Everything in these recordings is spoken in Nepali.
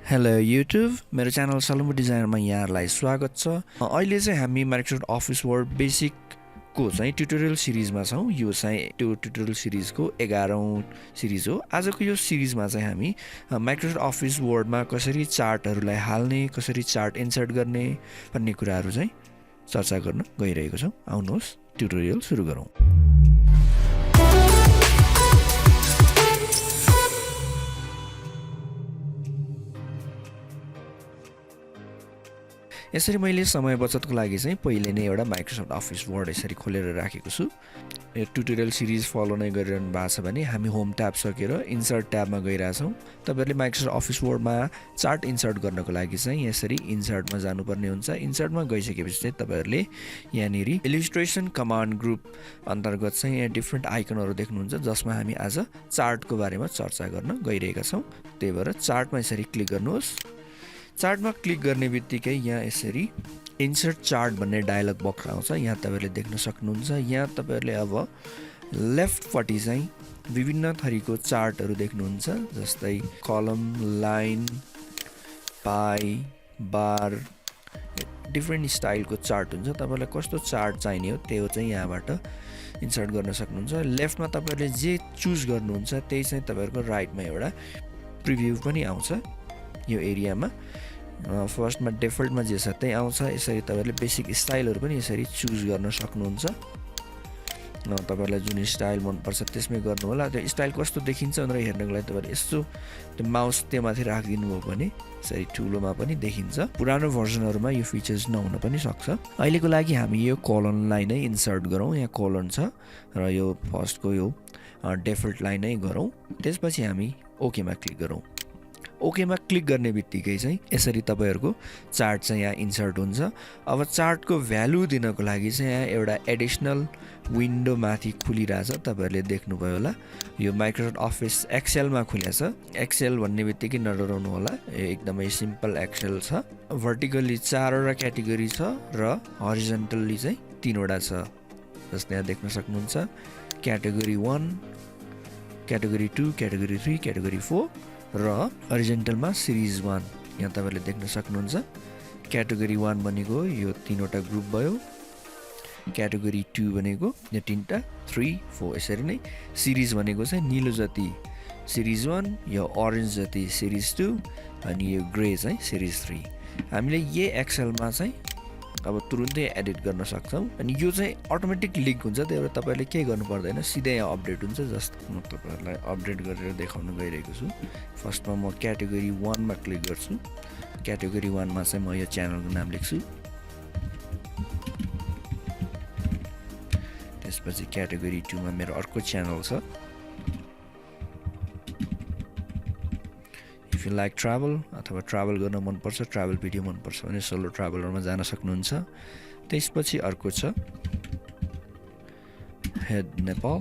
हेलो युट्युब मेरो च्यानल सलम्बु डिजाइनरमा यहाँहरूलाई स्वागत छ। अहिले चाहिँ हामी माइक्रोसफ्ट अफिस वर्ड बेसिकको चाहिँ ट्युटोरियल सिरिजमा छौँ। यो चाहिँ त्यो ट्युटोरियल सिरिजको 11औं सिरिज हो। आजको यो सिरिजमा चाहिँ हामी माइक्रोसफ्ट अफिस वर्डमा कसरी चार्टहरूलाई हाल्ने, कसरी चार्ट इन्सर्ट गर्ने भन्ने कुराहरू चाहिँ चर्चा गर्न गइरहेको छौँ। आउनुहोस् ट्युटोरियल सुरु गरौँ। यसरी मैले समय बचतको लागि चाहिँ पहिले नै एउटा माइक्रोसफ्ट अफिस वर्ड यसरी खोलेर राखेको छु। यो ट्युटोरियल सिरिज फलो नै गरिरहनु भएको छ भने हामी होम ट्याब सकेर इन्सर्ट ट्याबमा गइरहेछौँ। तपाईँहरूले माइक्रोसफ्ट अफिस वर्डमा चार्ट इन्सर्ट गर्नको लागि चाहिँ यसरी इन्सर्टमा जानुपर्ने हुन्छ। इन्सर्टमा गइसकेपछि चाहिँ तपाईँहरूले यहाँनिर इलिस्ट्रेसन कमान्ड ग्रुप अन्तर्गत चाहिँ यहाँ डिफ्रेन्ट आइकनहरू देख्नुहुन्छ, जसमा हामी आज चार्टको बारेमा चर्चा गर्न गइरहेका छौँ। त्यही भएर चार्टमा यसरी क्लिक गर्नुहोस्। चार्टमा क्लिक गर्ने बित्तिकै यहाँ यसरी इन्सर्ट चार्ट भन्ने डायलग बक्स आउँछ। यहाँ तपाईँहरूले देख्न सक्नुहुन्छ। यहाँ तपाईँहरूले अब लेफ्टपट्टि चाहिँ विभिन्न थरीको चार्टहरू देख्नुहुन्छ, जस्तै कलम, लाइन, पाई, बार, डिफ्रेन्ट स्टाइलको चार्ट हुन्छ। तपाईँलाई कस्तो चार्ट चाहिने हो त्यो चाहिँ यहाँबाट इन्सर्ट गर्न सक्नुहुन्छ। लेफ्टमा तपाईँहरूले जे चुज गर्नुहुन्छ त्यही चाहिँ तपाईँहरूको राइटमा एउटा प्रिभ्यू पनि आउँछ। यो एरियामा फर्स्टमा डिफल्टमा जे छ त्यही आउँछ। यसरी तपाईँहरूले बेसिक स्टाइलहरू पनि यसरी चुज गर्न सक्नुहुन्छ। तपाईँहरूलाई जुन स्टाइल मनपर्छ त्यसमै गर्नु होला। त्यो स्टाइल कस्तो देखिन्छ भनेर हेर्नको लागि तपाईँले यस्तो त्यो माउस त्यो माथि राखिदिनु भयो भने यसरी ठुलोमा पनि देखिन्छ। पुरानो भर्जनहरूमा यो फिचर्स नहुन पनि सक्छ। अहिलेको लागि हामी यो कोलनलाई नै इन्सर्ट गरौँ। यहाँ कोलन छ र यो फर्स्टको यो डिफल्टलाई नै गरौँ। त्यसपछि हामी ओकेमा क्लिक गरौँ। ओकेमा क्लिक गर्ने बित्तिकै चाहिँ यसरी तपाईँहरूको चार्ट चाहिँ यहाँ इन्सर्ट हुन्छ। अब चार्टको भ्यालु दिनको लागि चाहिँ यहाँ एउटा एडिसनल विन्डो माथि खुलिरहेछ। तपाईँहरूले देख्नुभयो होला, यो माइक्रोसफ्ट अफिस एक्सेलमा खुलेको छ। एक्सेल भन्ने बित्तिकै नडराउनु होला, यो एकदमै सिम्पल एक्सेल छ। भर्टिकल्ली 4वटा क्याटेगोरी छ र हरिजन्टल्ली चाहिँ 3वटा छ, जस्तै यहाँ देख्न सक्नुहुन्छ। क्याटेगोरी 1, क्याटेगोरी 2, क्याटेगोरी 3, क्याटेगोरी 4 र हरिजेन्टलमा सिरिज 1 यहाँ तपाईँले देख्न सक्नुहुन्छ। क्याटेगोरी 1 भनेको यो 3वटा ग्रुप भयो, क्याटेगोरी 2 भनेको यो 3टा, 3, 4 यसरी नै। सिरिज भनेको चाहिँ निलो जति सिरिज 1, यो अरेन्ज जति सिरिज 2 अनि यो ग्रे चाहिँ सिरिज 3। हामीले यही एक्सेलमा चाहिँ अब तुरुन्तै एडिट गर्न सक्छौँ। अनि यो चाहिँ अटोमेटिक लिङ्क हुन्छ, त्यही भएर तपाईँले केही गर्नु पर्दैन, सिधै यहाँ अपडेट हुन्छ। जस्तो म तपाईँहरूलाई अपडेट गरेर देखाउन गइरहेको छु। फर्स्टमा म क्याटेगोरी 1मा क्लिक गर्छु। क्याटेगोरी 1मा चाहिँ म यो च्यानलको नाम लेख्छु। त्यसपछि क्याटेगोरी 2मा मेरो अर्को च्यानल छ। इफ यु लाइक ट्राभल अथवा ट्राभल गर्न मनपर्छ, ट्राभल भिडियो मनपर्छ भने सोलो ट्राभलरमा जान सक्नुहुन्छ। त्यसपछि अर्को छ हेड नेपाल।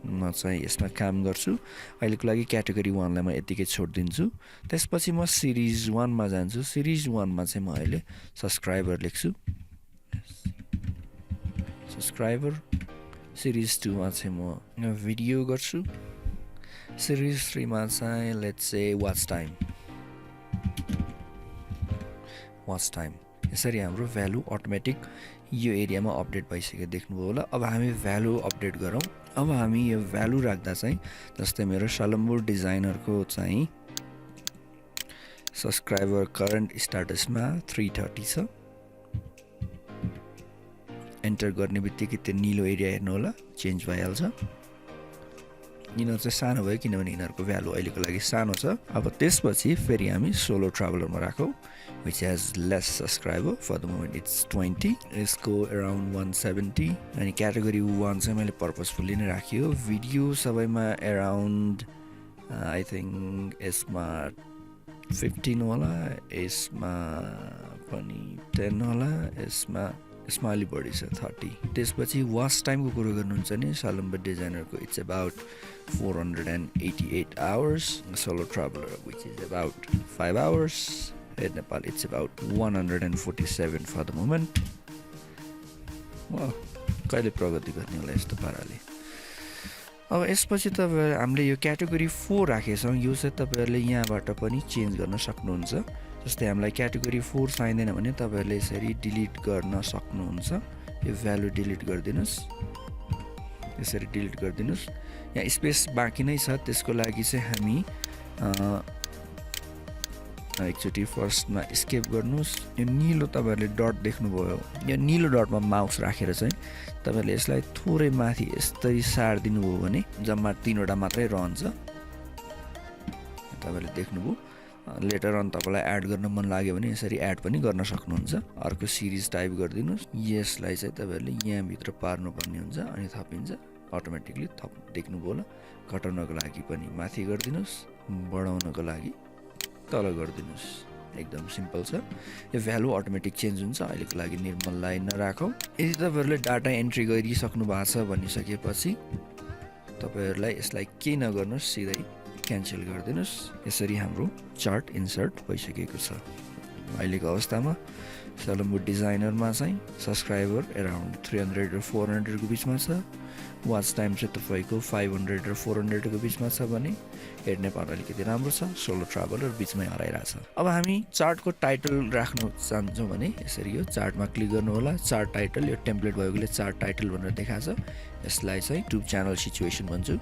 म चाहिँ यसमा काम गर्छु। अहिलेको लागि क्याटेगोरी 1लाई म यतिकै छोडिदिन्छु। त्यसपछि म सिरिज 1मा जान्छु। सिरिज 1मा चाहिँ म अहिले सब्सक्राइबर लेख्छु। सब्सक्राइबर। सिरिज 2मा चाहिँ म भिडियो गर्छु। सिरिज 3मा चाहिँ let's say watch time. Watch time. यसरी हाम्रो भ्यालु अटोमेटिक यो एरियामा अपडेट भइसक्यो, देख्नुभयो होला। अब हामी भ्यालु अपडेट गरौँ। अब हामी यो भ्यालु राख्दा चाहिँ जस्तै मेरो सलम्बु डिजाइनरको चाहिँ सब्सक्राइबर करेन्ट स्टाटसमा 330 छ। एन्टर गर्ने बित्तिकै त्यो निलो एरिया हेर्नु होला, चेन्ज भइहाल्छ। यिनीहरू चाहिँ सानो भयो किनभने यिनीहरूको भ्यालु अहिलेको लागि सानो छ। अब त्यसपछि फेरि हामी सोलो ट्राभलरमा राखौँ, which has less subscriber. For the moment it's 20, यसको अराउन्ड 170। अनि क्याटेगोरी 1 चाहिँ मैले पर्पजफुल्ली नै राखियो। भिडियो सबैमा अराउन्ड आई थिङ्क यसमा 15 होला, यसमा पनि 10 होला, यसमा अलि बढी छ 30। त्यसपछि वाच टाइमको कुरो गर्नुहुन्छ भने सलम्बु डिजाइनरको it's about 488 hours. Solo traveller which is about 5 hours. Head Nepal it's about 147 for the moment. कहिले प्रगति गर्ने होला यस्तो पाराले। अब यसपछि तपाईहरु हामीले यो क्याटेगोरी 4 राखेछौँ, यो चाहिँ तपाईहरुले यहाँबाट पनि चेन्ज गर्न सक्नुहुन्छ। जस्तै हामीलाई क्याटेगोरी 4 चाहिँदैन भने तपाईहरुले यसरी डिलिट गर्न सक्नुहुन्छ। यो भ्यालु डिलिट गरिदिनुस्, यसरी डिलिट गरिदिनुस्। यहाँ स्पेस बाँकी नै छ, त्यसको लागि चाहिँ हामी एकचोटि फर्स्टमा एस्केप गर्नुस्। यो निलो तपाईहरुले डट देख्नुभयो, यो निलो डटमा माउस राखेर चाहिँ तपाईहरुले यसलाई थोरै माथि यसरी सार्दिनु भयो भने जम्मा 3 वटा मात्रै रहन्छ। तपाईहरुले देख्नुभयो। लेटर अन तपाईलाई एड गर्न मन लाग्यो भने यसरी एड पनि गर्न सक्नुहुन्छ। अर्को सिरिज टाइप गरिदिनुस्। यसलाई चाहिँ तपाईहरुले यहाँ भित्र पार्नु पर्ने हुन्छ अनि थपिन्छ अटोमेटिकली। देख्नुभयो होला। घटाउनको लागि पनि माथि गरिदिनुस्, बढाउनको लागि तल गरिदिनुस्। एकदम सिम्पल छ। यो भ्यालु अटोमेटिक चेन्ज हुन्छ। अहिलेको लागि निर्मललाई नराखौँ। यदि तपाईहरुले डाटा एन्ट्री गरिसक्नु भएको छ भनिसकेपछि तपाईहरुलाई यसलाई केही नगर्नुस्, सिधै क्यान्सल गरिदिनुस्। यसरी हाम्रो चार्ट इन्सर्ट भइसकेको छ। अहिलेको अवस्थामा सलम्बु डिजाइनरमा चाहिँ सब्सक्राइबर अराउन्ड 300 र 400 को बिचमा छ। वाच टाइम चाहिँ तपाईको 500 र 400 को बिचमा छ भने हेर्ने पारा अलिकति राम्रो छ। सोलो ट्राभलर बिचमै हराइरहेछ। अब हामी चार्टको टाइटल राख्न चाहन्छौँ भने यसरी यो चार्टमा क्लिक गर्नु होला। चार्ट टाइटल यो टेम्प्लेट भएकोले चार्ट टाइटल भनेर देखाछ। यसलाई चाहिँ युट्युब च्यानल सिचुएसन भन्छु।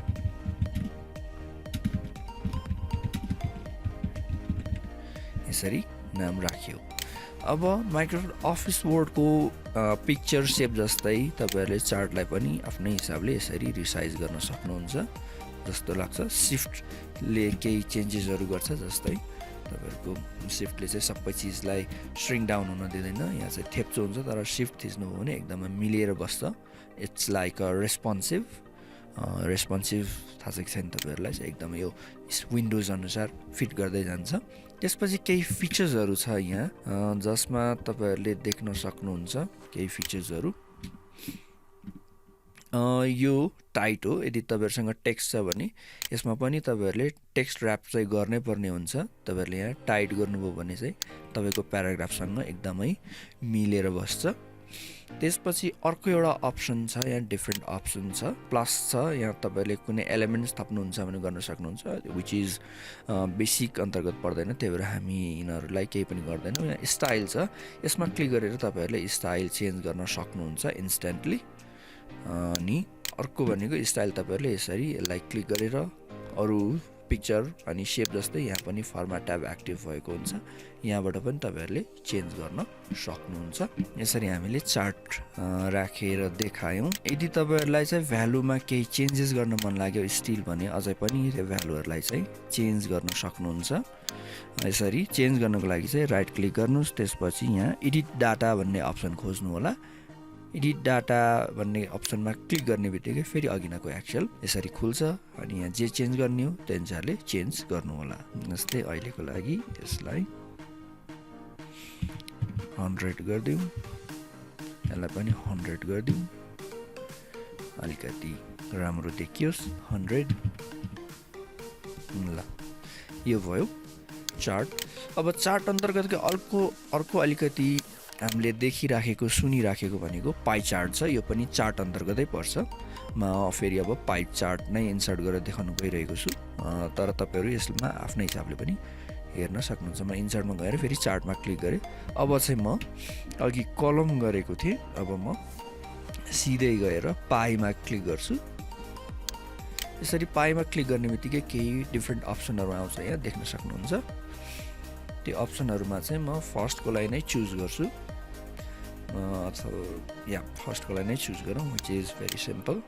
यसरी नाम राख्यो। अब माइक्रोसफ्ट अफिस वर्डको पिक्चर सेप जस्तै तपाईहरुले चार्टलाई पनि आफ्नै हिसाबले यसरी रिसाइज गर्न सक्नुहुन्छ जस्तो लाग्छ। शिफ्टले केही चेन्जेसहरु गर्छ, जस्तै तपाईहरुको शिफ्टले चाहिँ सबै चीजलाई श्रिङ्क डाउन हुन दिँदैन। यहाँ चाहिँ थेप्चो हुन्छ, तर शिफ्ट थिच्नु हो भने एकदमै मिलेर बस्छ। इट्स लाइक अ रेस्पोन्सिभ थाहा छ कि छैन तपाईहरुलाई चाहिँ एकदमै यो विन्डोज अनुसार फिट गर्दै जान्छ। त्यसपछि केही फिचर्सहरु छ यहाँ जसमा तपाईहरुले देख्न सक्नुहुन्छ। केही फिचर्सहरु यो टाइट हो। यदि तपाईहरुसँग टेक्स्ट छ भने यसमा पनि तपाईहरुले टेक्स्ट र्याप चाहिँ गर्नै पर्ने हुन्छ। तपाईहरुले यहाँ टाइट गर्नुभयो भने चाहिँ तपाईको प्याराग्राफसँग एकदमै मिलेर बस्छ। त्यसपछि अर्को एउटा अप्सन छ, यहाँ डिफरेन्ट अप्सन छ, प्लस छ। यहाँ तपाईहरुले कुनै एलिमेन्ट्स थप्नुहुन्छ भने गर्न सक्नुहुन्छ, व्हिच इज बेसिक अन्तर्गत पर्दैन, त्यही भएर हामी यिनीहरुलाई केही पनि गर्दैनौँ। यहाँ स्टाइल छ, यसमा क्लिक गरेर तपाईहरुले स्टाइल चेन्ज गर्न सक्नुहुन्छ इन्स्ट्यान्टली। अनि अर्को भनेको स्टाइल तपाईहरुले यसरी यसलाई क्लिक गरेर अरु पिक्चर अनि शेप जस्तै यहाँ पनि फर्मेट ट्याब एक्टिभ भएको हुन्छ। यहाँबाट पनि तपाईहरुले चेन्ज गर्न सक्नुहुन्छ। यसरी हामीले चार्ट राखेर देखायौं। यदि तपाईहरुलाई चाहिँ भ्यालुमा केही चेन्जेस गर्न मन लाग्यो स्टिल भने अझै पनि यो भ्यालुहरुलाई चाहिँ चेन्ज गर्न सक्नुहुन्छ। यसरी चेन्ज गर्नको लागि चाहिँ राइट क्लिक गर्नुस्, त्यसपछि यहाँ एडिट डाटा भन्ने अप्सन खोज्नु होला। एडिट डाटा भन्ने अप्सनमा क्लिक गर्ने बित्तिकै फेरि अघिनाको एक्सेल यसरी खुल्छ अनि यहाँ जे चेन्ज गर्ने हो त्यो अनुसारले चेन्ज गर्नु होला। जस्तै अहिलेको लागि यसलाई 100 गर्दियौ, यसलाई पनि 100 गर्दियौ, अलिकति राम्रो देखियोस् 100। ल यो भयो चार्ट। अब चार्ट अन्तर्गतको अर्को अलिकति हामीले देखिराखेको सुनिराखेको भनेको पाइ चार्ट छ। यो पनि चार्ट अन्तर्गतै पर्छ। म फेरि अब पाइ चार्ट नै इन्सर्ट गरेर देखाउन गइरहेको छु, तर तपाईहरु यसमा आफ्नै हिसाबले पनि हेर्न सक्नुहुन्छ। म इन्सर्टमा गएर फेरि चार्टमा क्लिक गरे। अब चाहिँ म अघि कलम गरेको थिएँ, अब म सिधै गएर पाइमा क्लिक गर्छु। यसरी पाइमा क्लिक गर्ने बित्तिकै केही डिफरेन्ट अप्सनहरु आउँछ, यहाँ देख्न सक्नुहुन्छ। त्यो अप्सनहरुमा चाहिँ म फर्स्टकोलाई नै चुज गर्छु। यहाँ फर्स्टकोलाई नै चुज गरौँ, व्हिच इज भेरी सिम्पल।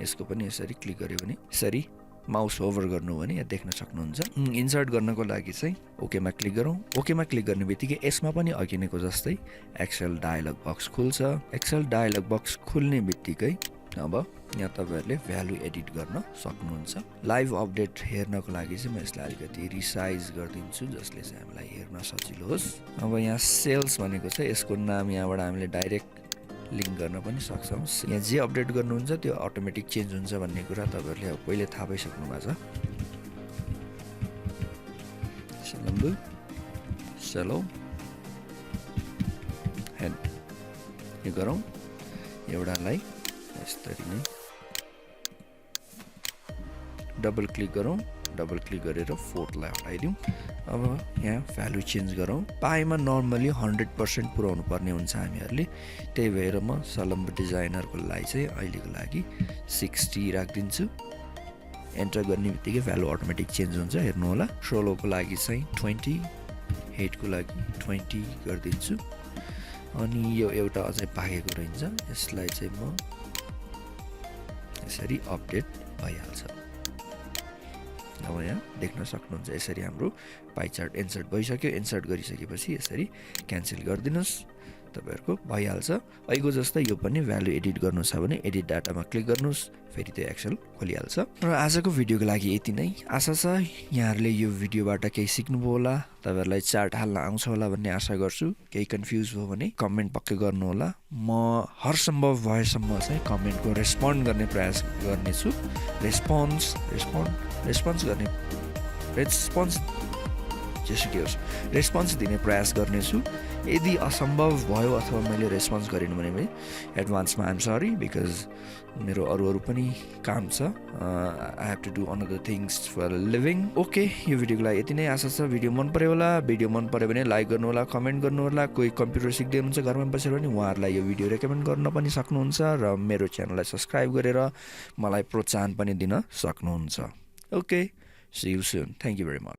यसको पनि यसरी क्लिक गर्यो भने यसरी माउस ओभर गर्नु भने यहाँ देख्न सक्नुहुन्छ। इन्सर्ट गर्नको लागि चाहिँ ओकेमा क्लिक गरौँ। ओकेमा क्लिक गर्ने बित्तिकै यसमा पनि अघि नैको जस्तै एक्सेल डायलग बक्स खुल्छ। एक्सेल डायलग बक्स खुल्ने बित्तिकै अब यहाँ तपाईहरुले भ्यालु एडिट गर्न सक्नुहुन्छ। लाइभ अपडेट हेर्नको लागि चाहिँ म यसलाई अलिकति रिसाइज गरिदिन्छु जसले चाहिँ हामीलाई हेर्न सजिलो होस्। अब यहाँ सेल्स भनेको छ, यसको नाम यहाँबाट हामीले डाइरेक्ट लिंक गर्न पनि सक्छौं। यहाँ जे अपडेट गर्नुहुन्छ त्यो अटोमेटिक चेन्ज हुन्छ भन्ने कुरा तपाईहरुले अब पहिले थाहा पाइसक्नु भएको छ। सलम्बु सेलो हेड यो गरौँ। एउटालाई यसरी नै डबल क्लिक गरौँ, डबल क्लिक गरेर 4लाई हटाइदिउँ। अब यहाँ भ्यालु चेन्ज गरौँ। पाईमा नर्मली 100% पुऱ्याउनु पर्ने हुन्छ हामीहरूले, त्यही भएर म सलम्ब डिजाइनरको लागि चाहिँ अहिलेको लागि 60 राखिदिन्छु। एन्टर गर्ने बित्तिकै भ्यालु अटोमेटिक चेन्ज हुन्छ, हेर्नु होला। सोलोको लागि चाहिँ 20, हेडको लागि 20 गरिदिन्छु। अनि यो एउटा अझै पाकेको रहन्छ, यसलाई चाहिँ म यसरी अपडेट भइहाल्छ। अब यहाँ देख्न सक्नुहुन्छ यसरी हाम्रो पाई चार्ट इन्सर्ट भइसक्यो। इन्सर्ट गरिसकेपछि यसरी क्यान्सल गरिदिनुहोस्, तपाईहरुको भइहाल्छ। अहिलेको जस्तै यो पनि भ्यालु एडिट गर्नु छ भने एडिट डाटामा क्लिक गर्नुहोस्, फेरि त्यो एक्सेल खोलिहाल्छ। र आजको भिडियोको लागि यति नै। आशा छ यहाँहरूले यो भिडियोबाट केही सिक्नुभयो होला, तपाईहरुलाई चार्ट हाल्न आउँछ होला भन्ने आशा गर्छु। केही कन्फ्युज भयो भने कमेन्ट पक्कै गर्नु होला। म हर सम्भव भएसम्म चाहिँ कमेन्टको रेस्पोन्ड गर्ने प्रयास गर्नेछु। रेस्पोन्स दिने प्रयास गर्नेछु। यदि असम्भव भयो अथवा मैले रेस्पोन्स गरिनँ भने एडभान्समा आइएम सरी, बिकज मेरो अरू पनि काम छ। I have to do another things for living. Okay, यो भिडियोको लागि यति नै। आशा छ भिडियो मन पर्यो होला। भिडियो मन पर्यो भने लाइक गर्नु होला, कमेन्ट गर्नु होला। कोही कम्प्युटर सिक्दै हुनुहुन्छ घरमा बसेर भने उहाँहरूलाई यो भिडियो रेकमेन्ड गर्न पनि सक्नुहुन्छ र मेरो च्यानललाई सब्सक्राइब गरेर मलाई प्रोत्साहन पनि दिन सक्नुहुन्छ। Okay, see you soon. Thank you very much.